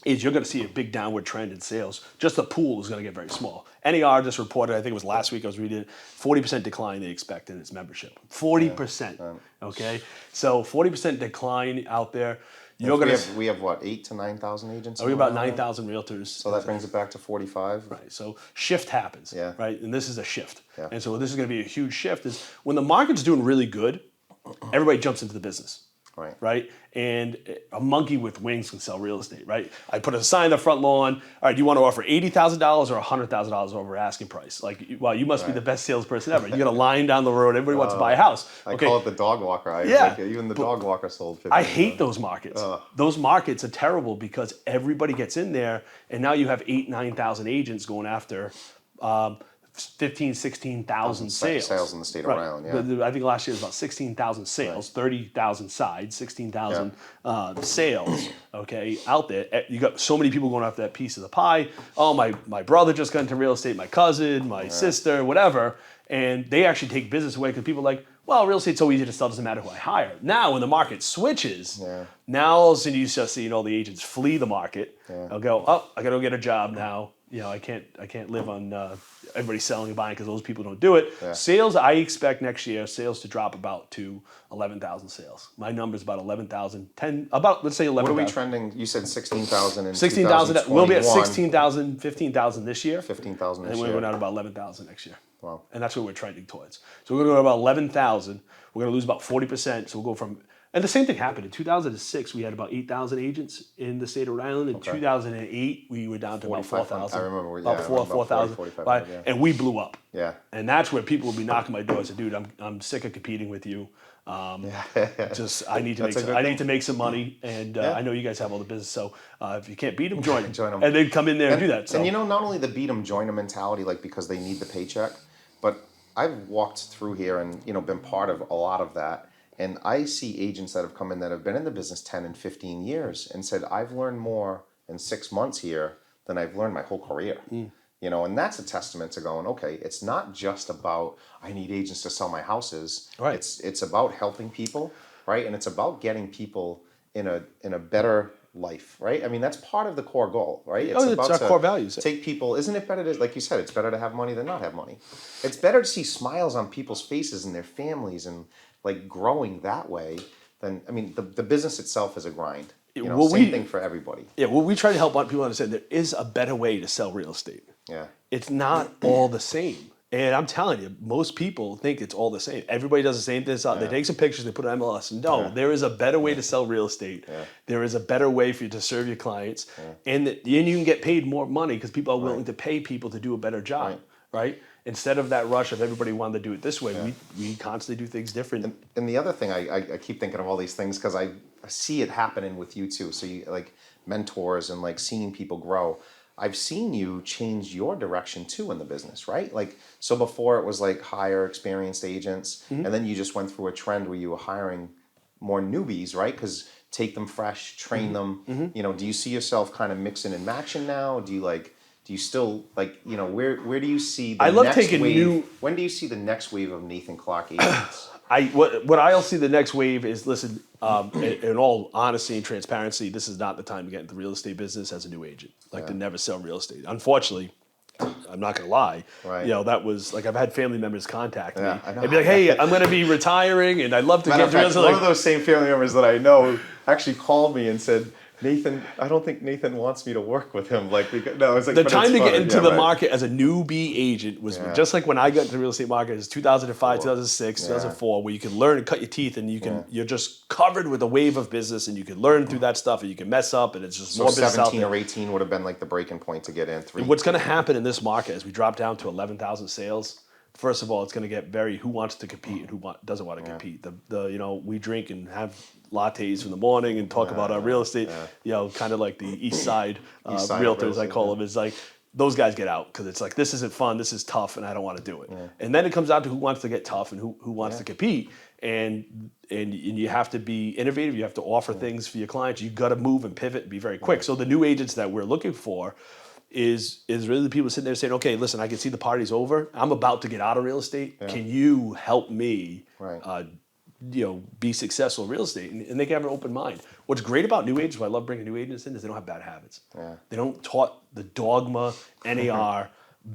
Speaker 2: Is you're going to see a big downward trend in sales. Just the pool is going to get very small. NAR just reported, I think it was last week I was reading it, 40% decline they expect in its membership. 40%. Okay? So 40% decline out there. You're going to...
Speaker 1: We have what, 8,000 to 9,000 agents?
Speaker 2: We have about 9,000 realtors.
Speaker 1: So that brings it back to 45.
Speaker 2: Right. So shift happens.
Speaker 1: Yeah.
Speaker 2: Right. And this is a shift.
Speaker 1: Yeah.
Speaker 2: And so this is going to be a huge shift. Is when the market's doing really good, everybody jumps into the business.
Speaker 1: Right.
Speaker 2: Right. And a monkey with wings can sell real estate. Right. I put a sign in the front lawn. All right. Do you want to offer $80,000 or $100,000 over asking price? Like, wow, you must be the best salesperson ever. You got a line down the road. Everybody wants to buy a house.
Speaker 1: I call it the dog walker. Even the dog walker sold 50.
Speaker 2: I hate those markets. Those markets are terrible because everybody gets in there, and now you have 9,000 agents going after 15,000, 16,000 sales.
Speaker 1: Sales in the state of Rhode Island,
Speaker 2: I think last year was about 16,000 sales, 30,000 sides, 16,000 sales. Okay, out there, you got so many people going after that piece of the pie. Oh, my brother just got into real estate, my cousin, my sister, whatever, and they actually take business away because people are like, well, real estate's so easy to sell, doesn't matter who I hire. Now, when the market switches, now all of a sudden you start seeing all the agents flee the market. They'll go, oh, I got to go get a job now. I can't live on everybody selling and buying because those people don't do it. Sales, I expect next year sales to drop about to 11,000 sales. My number's about 11,000, let's say 11,000.
Speaker 1: What are we trending? You said 16,000 in
Speaker 2: 16,000. We'll be at
Speaker 1: 2021.
Speaker 2: 16,000, 15,000 this year.
Speaker 1: 15,000 this
Speaker 2: And
Speaker 1: year.
Speaker 2: we're going out about 11,000 next year.
Speaker 1: Wow.
Speaker 2: And that's what we're trending towards. So we're going to go to about 11,000. We're going to lose about 40%. So we'll go from... And the same thing happened. In 2006, we had about 8,000 agents in the state of Rhode Island. In 2008, we were down to about 4,000.
Speaker 1: I remember.
Speaker 2: About 4,000.
Speaker 1: 4,500,
Speaker 2: And we blew up.
Speaker 1: Yeah.
Speaker 2: And that's where people will be knocking my door and say, dude, I'm sick of competing with you. Just I need to make some money, and I know you guys have all the business. So if you can't beat them, join them.
Speaker 1: Join 'em.
Speaker 2: And then come in there and do that. So.
Speaker 1: And not only the beat 'em, join 'em mentality, like because they need the paycheck, but I've walked through here and been part of a lot of that. And I see agents that have come in that have been in the business 10 and 15 years and said, I've learned more in 6 months here than I've learned my whole career. And that's a testament to going, okay, it's not just about, I need agents to sell my houses.
Speaker 2: Right.
Speaker 1: It's about helping people, right? And it's about getting people in a better life, right? I mean, that's part of the core goal, right?
Speaker 2: It's our core values.
Speaker 1: Take people, isn't it better to, like you said, it's better to have money than not have money. It's better to see smiles on people's faces and their families and like growing that way than, I mean, the business itself is a grind. Same thing for everybody.
Speaker 2: Yeah, well, we try to help people understand there is a better way to sell real estate.
Speaker 1: Yeah.
Speaker 2: It's not all the same. And I'm telling you, most people think it's all the same. Everybody does the same thing. They take some pictures, they put it on MLS. No, there is a better way to sell real estate. There is a better way for you to serve your clients. And you can get paid more money because people are willing to pay people to do a better job, right? Instead of that rush of everybody wanting to do it this way, we constantly do things different.
Speaker 1: And the other thing, I keep thinking of all these things because I see it happening with you too. So you like mentors and like seeing people grow. I've seen you change your direction too in the business, right? Like, so before it was like hire experienced agents, and then you just went through a trend where you were hiring more newbies, right? Because take them fresh, train them. You know, do you see yourself kind of mixing and matching now? Do you still like, you know, where do you see the
Speaker 2: I love
Speaker 1: next
Speaker 2: taking
Speaker 1: wave? When do you see the next wave of Nathan Clark agents?
Speaker 2: What I'll see the next wave is, listen, in all honesty and transparency, this is not the time to get into the real estate business as a new agent. Like to never sell real estate. Unfortunately, I'm not gonna lie.
Speaker 1: Right.
Speaker 2: You know, that was like I've had family members contact me
Speaker 1: I know.
Speaker 2: and be like, "Hey, I'm gonna be retiring, and I'd love to get into real estate."
Speaker 1: One of those same family members that I know actually called me and said, Nathan, I don't think Nathan wants me to work with him. Like, no, it's like
Speaker 2: the time to get into the
Speaker 1: right.
Speaker 2: market as a newbie agent was just like when I got into the real estate market. It's 2005, 2006, 2004, where you can learn and cut your teeth, and you're just covered with a wave of business, and you can learn through that stuff, and you can mess up, and it's just
Speaker 1: So
Speaker 2: more business out
Speaker 1: 17
Speaker 2: there.
Speaker 1: or 18 would have been like the breaking point to get in.
Speaker 2: What's going to happen in this market as we drop down to 11,000 sales? First of all, it's going to get very who wants to compete and who doesn't want to compete. The you know, we drink and have lattes in the morning and talk about our real estate. You know, kind of like the East Side, realtors, I call them. Is like those guys get out because it's like, this isn't fun, this is tough, and I don't want to do it. And then it comes out to who wants to get tough and who wants to compete. And you have to be innovative. You have to offer things for your clients. You got to move and pivot and be very quick. So the new agents that we're looking for is really the people sitting there saying, okay, listen, I can see the party's over. I'm about to get out of real estate. Can you help me you know, be successful in real estate? And they can have an open mind. What's great about new agents, what I love bringing new agents in, is they don't have bad habits. They don't taught the dogma, NAR,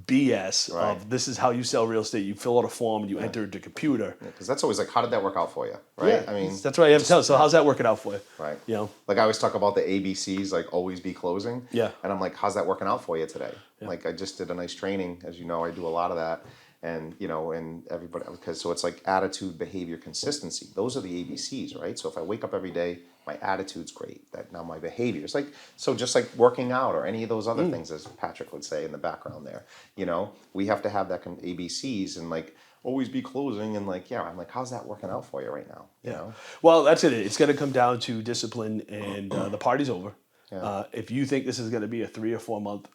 Speaker 2: BS of this is how you sell real estate. You fill out a form and you enter into a computer.
Speaker 1: Because that's always like, how did that work out for you, right?
Speaker 2: Yeah,
Speaker 1: I mean,
Speaker 2: that's what I have to tell. So how's that working out for you?
Speaker 1: Right.
Speaker 2: You know,
Speaker 1: like I always talk about the ABCs, like always be closing.
Speaker 2: Yeah.
Speaker 1: And I'm like, how's that working out for you today? Like I just did a nice training, as you know, I do a lot of that. And, you know, and everybody, because so it's like attitude, behavior, consistency. Those are the ABCs, right? So if I wake up every day, my attitude's great. That now my behavior is like, so just like working out or any of those other things, as Patrick would say in the background there, you know, we have to have that ABCs and like always be closing and like, I'm like, how's that working out for you right now? You know?
Speaker 2: Well, that's it. It's going to come down to discipline, and the party's over. If you think this is going to be a 3 or 4 month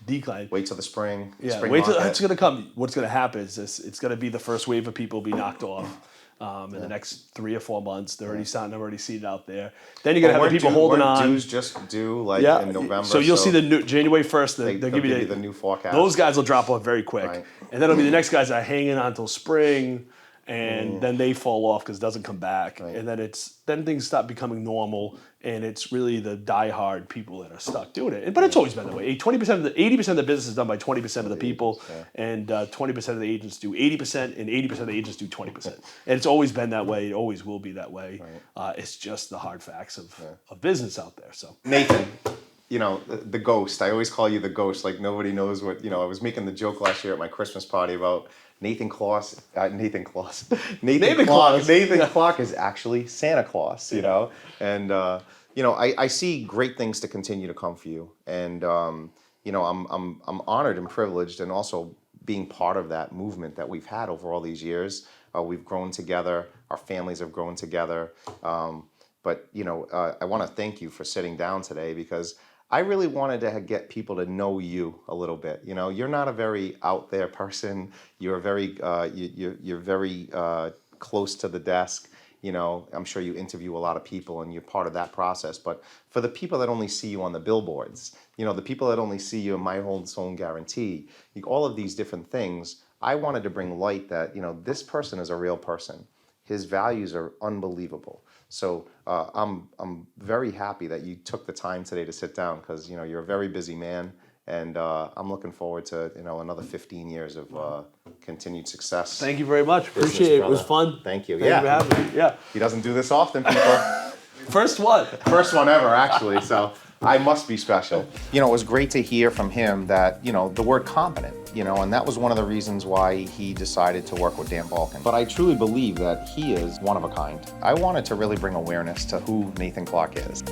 Speaker 2: decline,
Speaker 1: wait till the spring. Spring
Speaker 2: wait till
Speaker 1: market.
Speaker 2: it's going to come. What's going to happen is it's going to be the first wave of people be knocked off. In the next 3 or 4 months, they're already starting. I've already seen it out there. Then you're gonna have the people holding on.
Speaker 1: Dues just due like in November.
Speaker 2: So you'll see the new January 1st. They'll give you
Speaker 1: the new forecast.
Speaker 2: Those guys will drop off very quick, and then it'll be the next guys that are hanging on until spring, and then they fall off because it doesn't come back, and then things stop becoming normal, and it's really the diehard people that are stuck doing it. But it's always been that way. 80% of the business is done by 20% of the people, and 20% of the agents do 80%, and 80% of the agents do 20%. And it's always been that way. It always will be that way. It's just the hard facts of business out there. So
Speaker 1: Nathan, you know, the ghost. I always call you the ghost. Like nobody knows what, you know, I was making the joke last year at my Christmas party about Nathan Clark is actually Santa Claus, you know? And, you know, I see great things to continue to come for you. And, you know, I'm honored and privileged, and also being part of that movement that we've had over all these years. We've grown together. Our families have grown together. But, you know, I want to thank you for sitting down today, because I really wanted to get people to know you a little bit. You know, you're not a very out there person. You're very, you're very close to the desk. You know, I'm sure you interview a lot of people and you're part of that process. But for the people that only see you on the billboards, you know, the people that only see you in My Home Guarantee, all of these different things, I wanted to bring light that, you know, this person is a real person. His values are unbelievable. So I'm very happy that you took the time today to sit down, because, you know, you're a very busy man, and I'm looking forward to, you know, another 15 years of continued success.
Speaker 2: Thank you very much. Appreciate it. Brother. It was fun.
Speaker 1: Thank you.
Speaker 2: Thank you for having me. Yeah.
Speaker 1: He doesn't do this often, people.
Speaker 2: First one.
Speaker 1: First one ever, actually. So I must be special. You know, it was great to hear from him that, you know, the word competent, you know, and that was one of the reasons why he decided to work with Dan Balkun. But I truly believe that he is one of a kind. I wanted to really bring awareness to who Nathan Clark is.